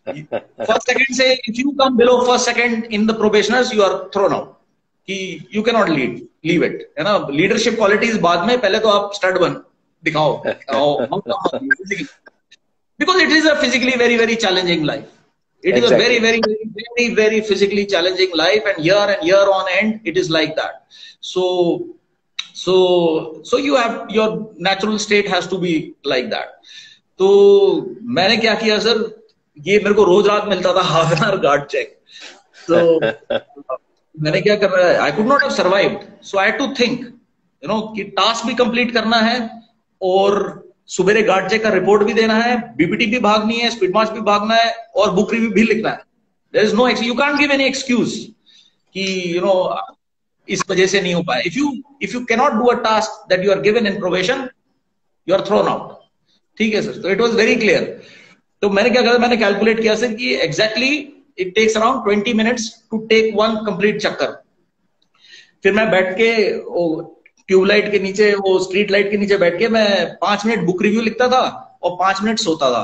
फर्स्ट सेकंड से if you come below first second in the probationers, you are thrown out, कि you can not leave it, है ना। लीडरशिप क्वालिटीज बाद में, पहले तो आप स्टड बन दिखाओ, because it is a physically very very challenging life. It is a very, very, very, very, very physically challenging life, and year on end, it is like that. So you have, your natural state has to be like that. तो मैंने क्या किया sir, ये मेरे को रोज रात मिलता था half an hour guard check. तो मैंने क्या कर रहा है, I could not have survived. So I had to think, कि टास्क भी कंप्लीट करना है और सुबेरे गार्ड चेक का रिपोर्ट भी देना है, बीपीटी भी भागनी है, स्पीड मार्च भी भागना है, और बुक रिव्यू भी लिखना है. There is no excuse, you can't give any excuse कि इस वजह से नहीं हो पाया. If you can not do a task that you are given in probation, you are thrown out. ठीक है सर, तो इट वाज वेरी क्लियर. तो मैंने क्या करा, मैंने कैलकुलेट किया सर कि exactly it takes around 20 minutes to take one complete चक्कर. फिर मैं बैठ के ट्यूबलाइट के नीचे, वो स्ट्रीट लाइट के नीचे बैठ के मैं 5 मिनट बुक रिव्यू लिखता था और 5 मिनट सोता था.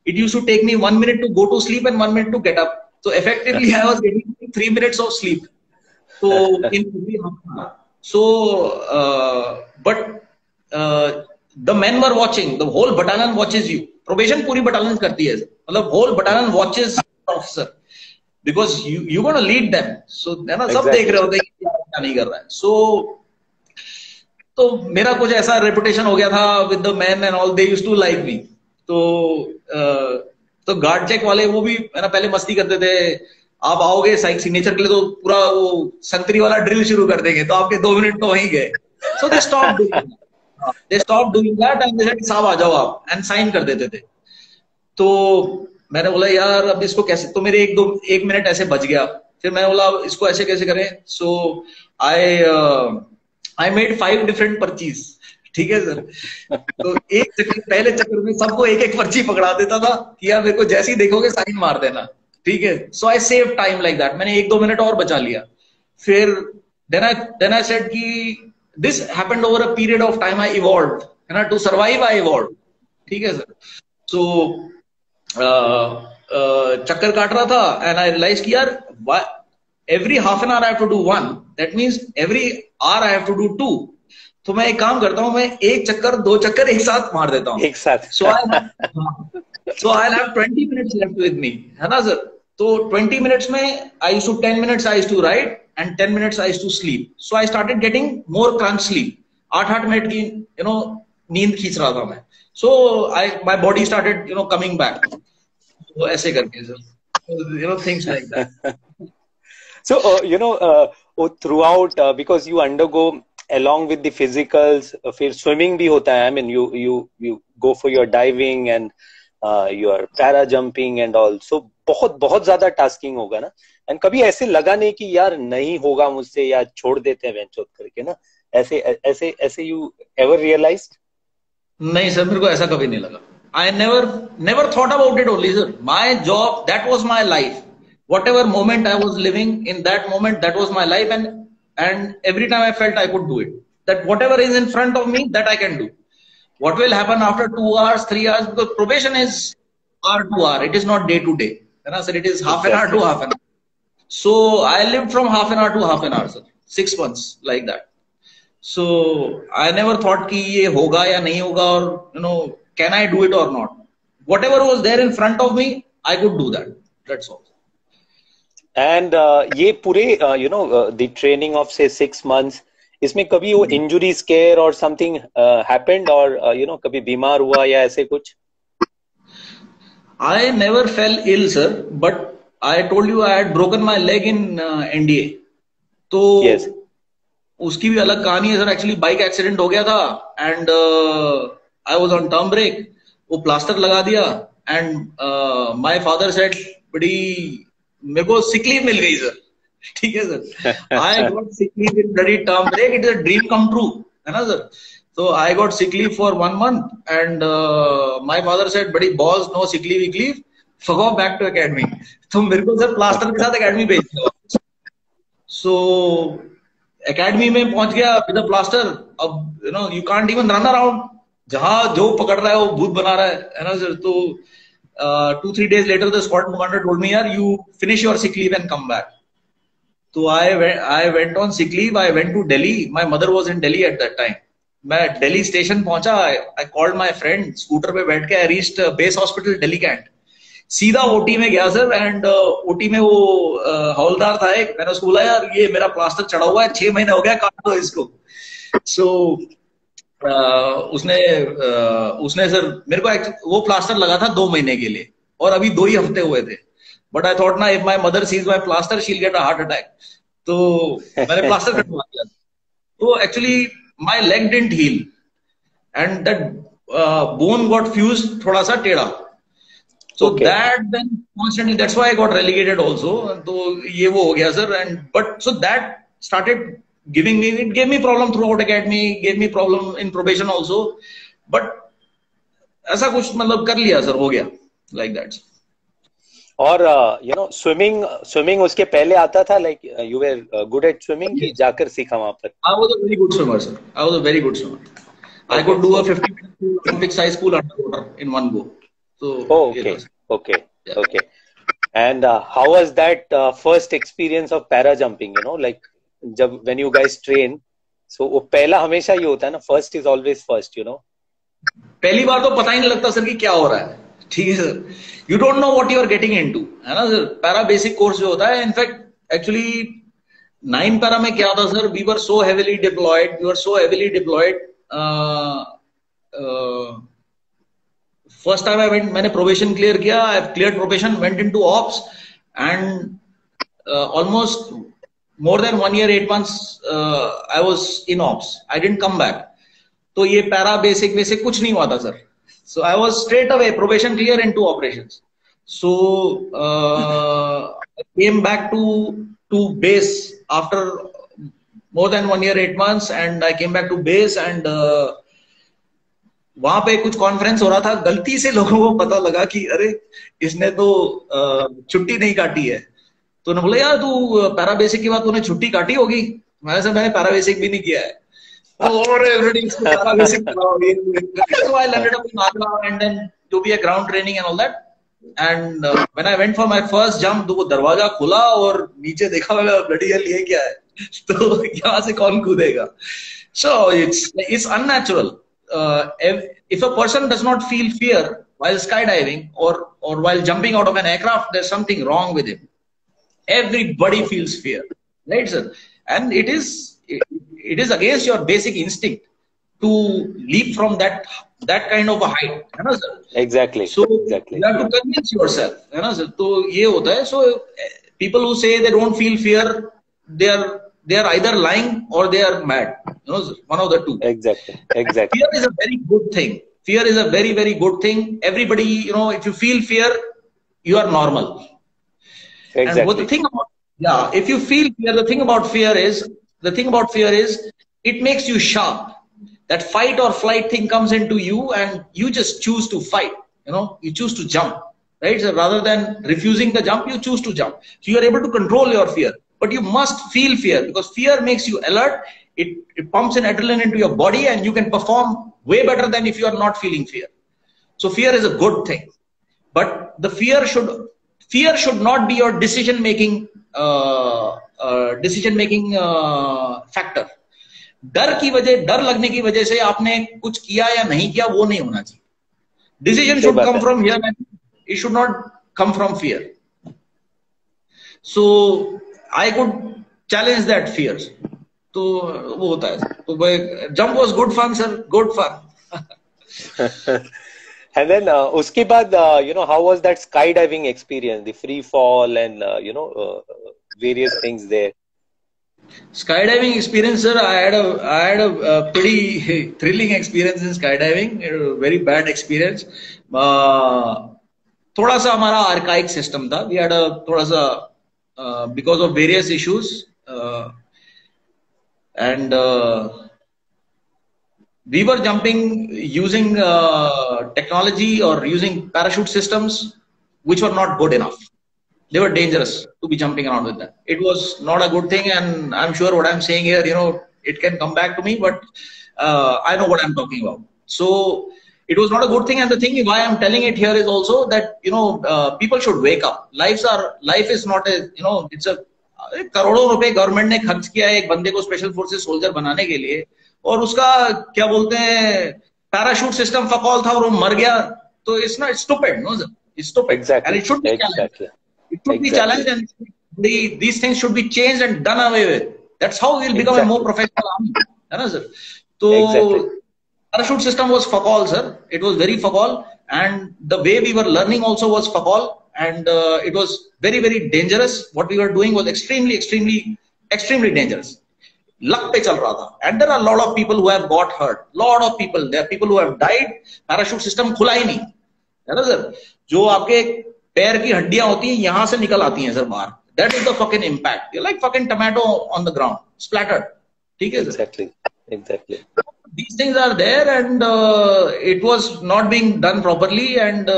It used to take me 1 minute to go to sleep and 1 minute to get up. So effectively I was getting 3 minutes of sleep. So in but the men were watching. The whole battalion watches you. Probation पूरी battalion करती है, मतलब whole battalion watches officer because you gonna lead them. So है ना, सब देख रहे होते हैं कि क्या नहीं कर रहा है. तो मेरा कुछ ऐसा रेपुटेशन हो गया था with the man and all, they used to like me. तो गार्ड चेक वाले वो भी है ना पहले मस्ती करते थे, आप आओगे सिग्नेचर के लिए तो पूरा वो संतरी वाला ड्रिल शुरू कर देंगे, तो आपके 2 मिनट तो वहीं गए. So they stop doing that and they said साहब आ जाओ आप, एंड साइन कर देते थे. तो मैंने बोला यार अब इसको कैसे, तो मेरे 1 मिनट ऐसे बच गया. फिर मैं बोला इसको ऐसे कैसे करें. सो आई मेड 5 डिफरेंट पर्चीज. ठीक है सर, तो एक चक्कर, पहले चक्कर में सबको एक एक पर्ची पकड़ा देता था कि यार मेरे को जैसे ही देखोगे साइन मार देना. ठीक है, so I save time like that. मैंने 1-2 मिनट और बचा लिया. फिर देन आई सेड कि this happened over a period of time. I evolved, है ना, टू सर्वाइव आई इवॉल्व्ड. ठीक है सर. सो चक्कर काट रहा था एंड आई रियलाइज कि यार every half an hour I have to do 1. That means every hour I have to do 2. तो मैं एक काम करता हूँ, मैं 1 चक्कर 2 चक्कर एक साथ मार देता हूँ एक साथ. So I'll have 20 minutes left with me, है ना सर. तो 20 minutes में I used to 10 minutes I used to write and 10 minutes I used to sleep. So I started getting more crunch sleep. 8-8 minute की नींद खींच रहा था मैं. So my body started coming back. तो ऐसे करके sir, things like that. So, throughout, because you undergo along with the physicals, फिर swimming भी होता है. I mean, you go for your diving and your para jumping and all. So, बहुत ज़्यादा tasking होगा ना. And कभी ऐसे लगा नहीं कि यार नहीं होगा मुझसे या छोड़ देते हैं वेंचर करके ना, ऐसे you ever realized? नहीं सर, मेरे को ऐसा कभी नहीं लगा. I never thought about it only, sir. My job, that was my life. Whatever moment I was living in that moment, that was my life, and every time I felt I could do it. That whatever is in front of me, that I can do. What will happen after 2 hours, 3 hours? Because probation is hour to hour. It is not day to day. Sir, it is half an hour to half an hour. So I lived from half an hour to half an hour, sir. 6 months like that. So I never thought कि ये होगा या नहीं होगा, or can I do it or not? Whatever was there in front of me, I could do that. That's all. And ये पूरे the training of say 6 months, इसमें कभी वो injury scare or something happened, और कभी बीमार हुआ या ऐसे कुछ? I never fell ill, sir, but I told you I had broken my leg in NDA. तो yes. उसकी भी अलग कहानी है सर. एक्चुअली बाइक एक्सीडेंट हो गया था and I was on term break. वो प्लास्टर लगा दिया एंड माय फादर सेड बड़ी मेरे को सिक लीव मिल गई सर. ठीक है sir, I got sick leave in bloody term break. It is a dream come true, है ना सर. So I got sick leave for 1 month, and my father said, "Buddy, balls, no sick leave. Fuck off back to academy." तो मेरे को sir plaster के साथ academy भेज दिया. So academy में पहुंच गया with a plaster. अब you can't even run around. जहाँ जो पकड़ रहा है वो भूत बना रहा है ना सर. तो 2-3 days later the squadron commander told me, "Yaar, you finish your sick leave and come back." So I went on sick leave. I went to Delhi. My mother was in Delhi at that time. मैं Delhi station पहुंचा. I called my friend. Scooter पे बैठ के I reached base hospital Delhi Cantt. सीधा OT में गया sir. And OT में वो हवलदार था एक. मैंने उसको बोला, यार ये मेरा प्लास्टर चढ़ा हुआ है, 6 महीने हो गया, काट दो इसको. सो उसने सर मेरे को वो प्लास्टर लगा था 2 महीने के लिए, और अभी 2 ही हफ्ते हुए थे. बट आई थॉट ना, if my mother sees my plaster she will get a heart attack. तो मैंने प्लास्टर कटवा दिया. तो actually my leg didn't heal, and that bone got fused थोड़ा सा टेढ़ा. So that then constantly, that's why I got relegated also. तो ये वो हो गया sir. And but so that started giving me, it gave me problem throughout academy, gave me problem in probation also. But ऐसा कुछ मतलब कर लिया सर, हो गया like that. और स्विमिंग उसके पहले आता था, like you were good at swimming कि जाकर सीखा वहां पर? I was a very good swimmer, sir. I was a very good swimmer. I could do a 50 Olympic size pool underwater in one go. So okay. And how was that first experience of para jumping? Like जब when you guys train, so वो पहला हमेशा ये होता है ना, first is always first, पहली बार तो पता ही नहीं लगता सर कि क्या हो रहा है. ठीक है sir. You don't know what you are getting into, है ना सर. पैरा बेसिक कोर्स जो होता है, इनफैक्ट एक्चुअली 9 पैरा में क्या था sir, we were so heavily deployed. First time I went, मैंने probation clear किया. I've cleared probation, went into ops, and almost more than 1 year 8 months I was in ops. I didn't come back. तो ये para basic में से कुछ नहीं हुआ था sir. So I was straight away probation clear into operations. So I came back to base after more than 1 year 8 months, and I came back to base, and वहां पे कुछ कॉन्फ्रेंस हो रहा था. गलती से लोगों को पता लगा कि अरे इसने तो छुट्टी नहीं काटी है. तो उन्होंने बोला, यार तू पैरा बेसिक के बाद तूने छुट्टी काटी होगी. मैंने पैरा बेसिक भी नहीं किया है. और everything is para basic. So I landed up in Agra, and then to be a ground training and all that. And when I went for my first jump, तो वो दरवाजा खुला और नीचे देखा, मैं bloody hell ये क्या है. तो यहाँ से कौन कूदेगा. So it's unnatural. If a person does not feel fear while skydiving or while jumping out of an aircraft, there's something wrong with him. Everybody feels fear, right sir? And it is against your basic instinct to leap from that kind of a height, है ना sir? Exactly. So exactly. you have to convince yourself, है ना sir? तो ये होता है. So people who say they don't feel fear, they are either lying or they are mad, sir? One of the two. Exactly. Fear is a very good thing. Fear is a very, very good thing. Everybody, if you feel fear, you are normal. Exactly. And what the thing about, if you feel fear, the thing about fear is it makes you sharp. That fight or flight thing comes into you, and you just choose to fight. You choose to jump, right? So rather than refusing the jump, you choose to jump. So you are able to control your fear, but you must feel fear, because fear makes you alert. It pumps in adrenaline into your body, and you can perform way better than if you are not feeling fear. So fear is a good thing, but the fear should not be your decision making factor. डर लगने की वजह से आपने कुछ किया या नहीं किया, वो नहीं होना चाहिए. Decision should come from here, and it should not come from fear. So I could challenge that fear. तो वो होता है. तो jump was good fun, sir. Good fun. And then उसके बाद how was that skydiving experience, the free fall and various things there? Skydiving experience, sir, I had a pretty thrilling experience in skydiving. A very bad experience. थोड़ा सा हमारा archaic system था. We had a थोड़ा सा because of various issues, and we were jumping using technology or using parachute systems which were not good enough. They were dangerous to be jumping around with that. It was not a good thing, and I'm sure what I'm saying here, it can come back to me, but I know what I'm talking about. So it was not a good thing, and the thing why I'm telling it here is also that people should wake up. Life is not a it's a करोड़ों रुपए government ने खर्च किया है एक बंदे को special forces soldier बनाने के लिए, और उसका क्या बोलते हैं पैराशूट सिस्टम फकॉल था और वो मर गया, तो it's not stupid, no sir, it's stupid and it should be challenged. It should be challenged, and these things should be changed and done away with. That's how we'll become a more professional army. है ना sir? So parachute system was fuck all, sir. It was very fuck all, and the way we were learning also was fuck all, and it was very, very dangerous. What we were doing was extremely, extremely, extremely dangerous. Luck पे चल रहा था, and there are a lot of people who have got hurt. Lot of people. There are people who have died. Parachute system खुला ही नहीं, है ना sir? जो आपके पैर की हड्डियां होती हैं यहां से निकल आती हैं सर बाहर. That is the fucking impact. Like fucking tomato on the ground splattered. ठीक है sir. Exactly. These things are there, and it was not being done properly, and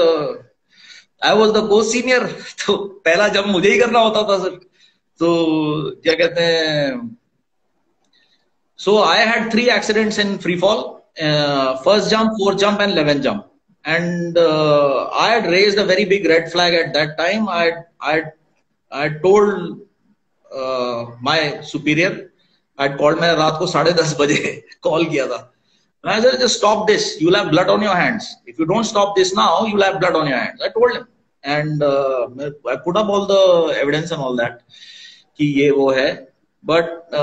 I was the co-senior. तो पहला जब मुझे ही करना होता था सर. तो क्या कहते हैं, so I had 3 accidents in free fall. First jump, 4th jump, and 11th jump. And I had raised a very big red flag at that time. I told my superior. I had called. मैंने रात को 10:30 बजे call किया था. I said, just stop this. You'll have blood on your hands. If you don't stop this now, you'll have blood on your hands. I told him, and I put up all the evidence and all that. कि ये वो है. But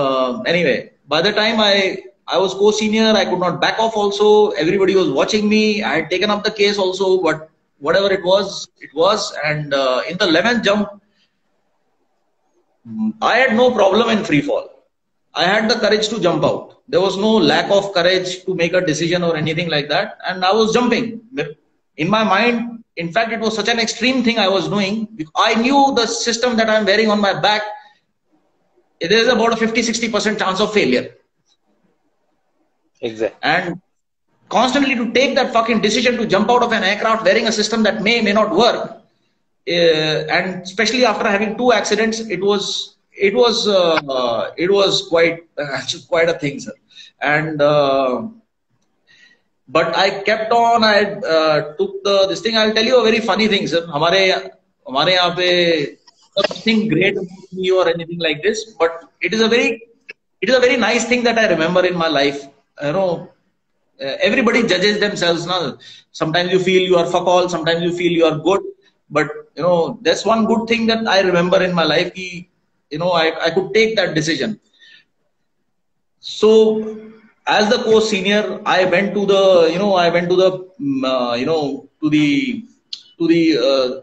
anyway, by the time I was co-senior, I could not back off also. Everybody was watching me. I had taken up the case also, but whatever it was. And in the 11th jump, I had no problem in free fall. I had the courage to jump out. There was no lack of courage to make a decision or anything like that. And I was jumping. In my mind, in fact, it was such an extreme thing I was doing. I knew the system that I'm wearing on my back, there is about a 50-60% chance of failure. Exactly. And constantly to take that fucking decision to jump out of an aircraft wearing a system that may not work, and especially after having 2 accidents, it was quite a thing, sir. And but I kept on. I took this thing. I'll tell you a very funny thing, sir. हमारे यहाँ पे nothing great about me or anything like this, but it is a very nice thing that I remember in my life. Everybody judges themselves now. Sometimes you feel you are fuck all, sometimes you feel you are good, but that's one good thing that I remember in my life. I could take that decision. So as the co-senior, I went to the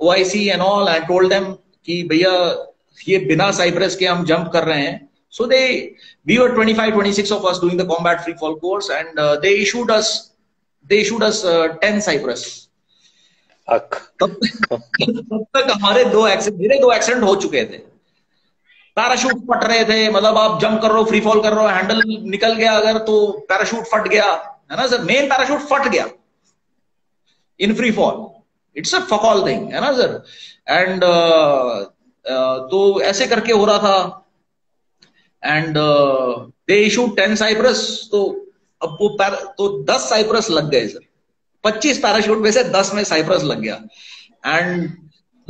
OIC and all, and told them कि भैया ये बिना Cyprus के हम jump कर रहे हैं. So we were 25-26 of us doing the combat free fall course, and they issued us 10 Cypress. तब तक हमारे 2 एक्सीडेंट हो चुके थे. पैराशूट फट रहे थे, मतलब आप जंप कर रहे हो, फ्री फॉल कर रहे हो, हैंडल निकल गया अगर तो पैराशूट फट गया, है ना सर. मेन पैराशूट फट गया in free fall. It's a fuck all thing, है ना सर. एंड तो ऐसे करके हो रहा था. And they issue 10 Cyprus. तो अब वो तो 10 साइप्रस लग गए सर. 25 पैराशूट में से 10 में साइप्रस लग गया. एंड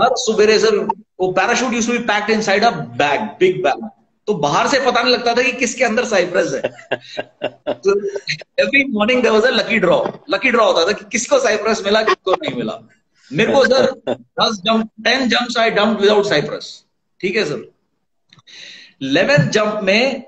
हर सुबह सर वो parachute used to be packed inside a bag, big bag. तो बाहर से पता नहीं लगता था कि किसके अंदर साइप्रस है. तो every morning there was a lucky draw होता था कि किसको साइप्रस मिला, किसको नहीं मिला. मेरे को सर 10 जंप्स आई डम्प्ड विदाउट साइप्रस. ठीक है सर. 11th जंप में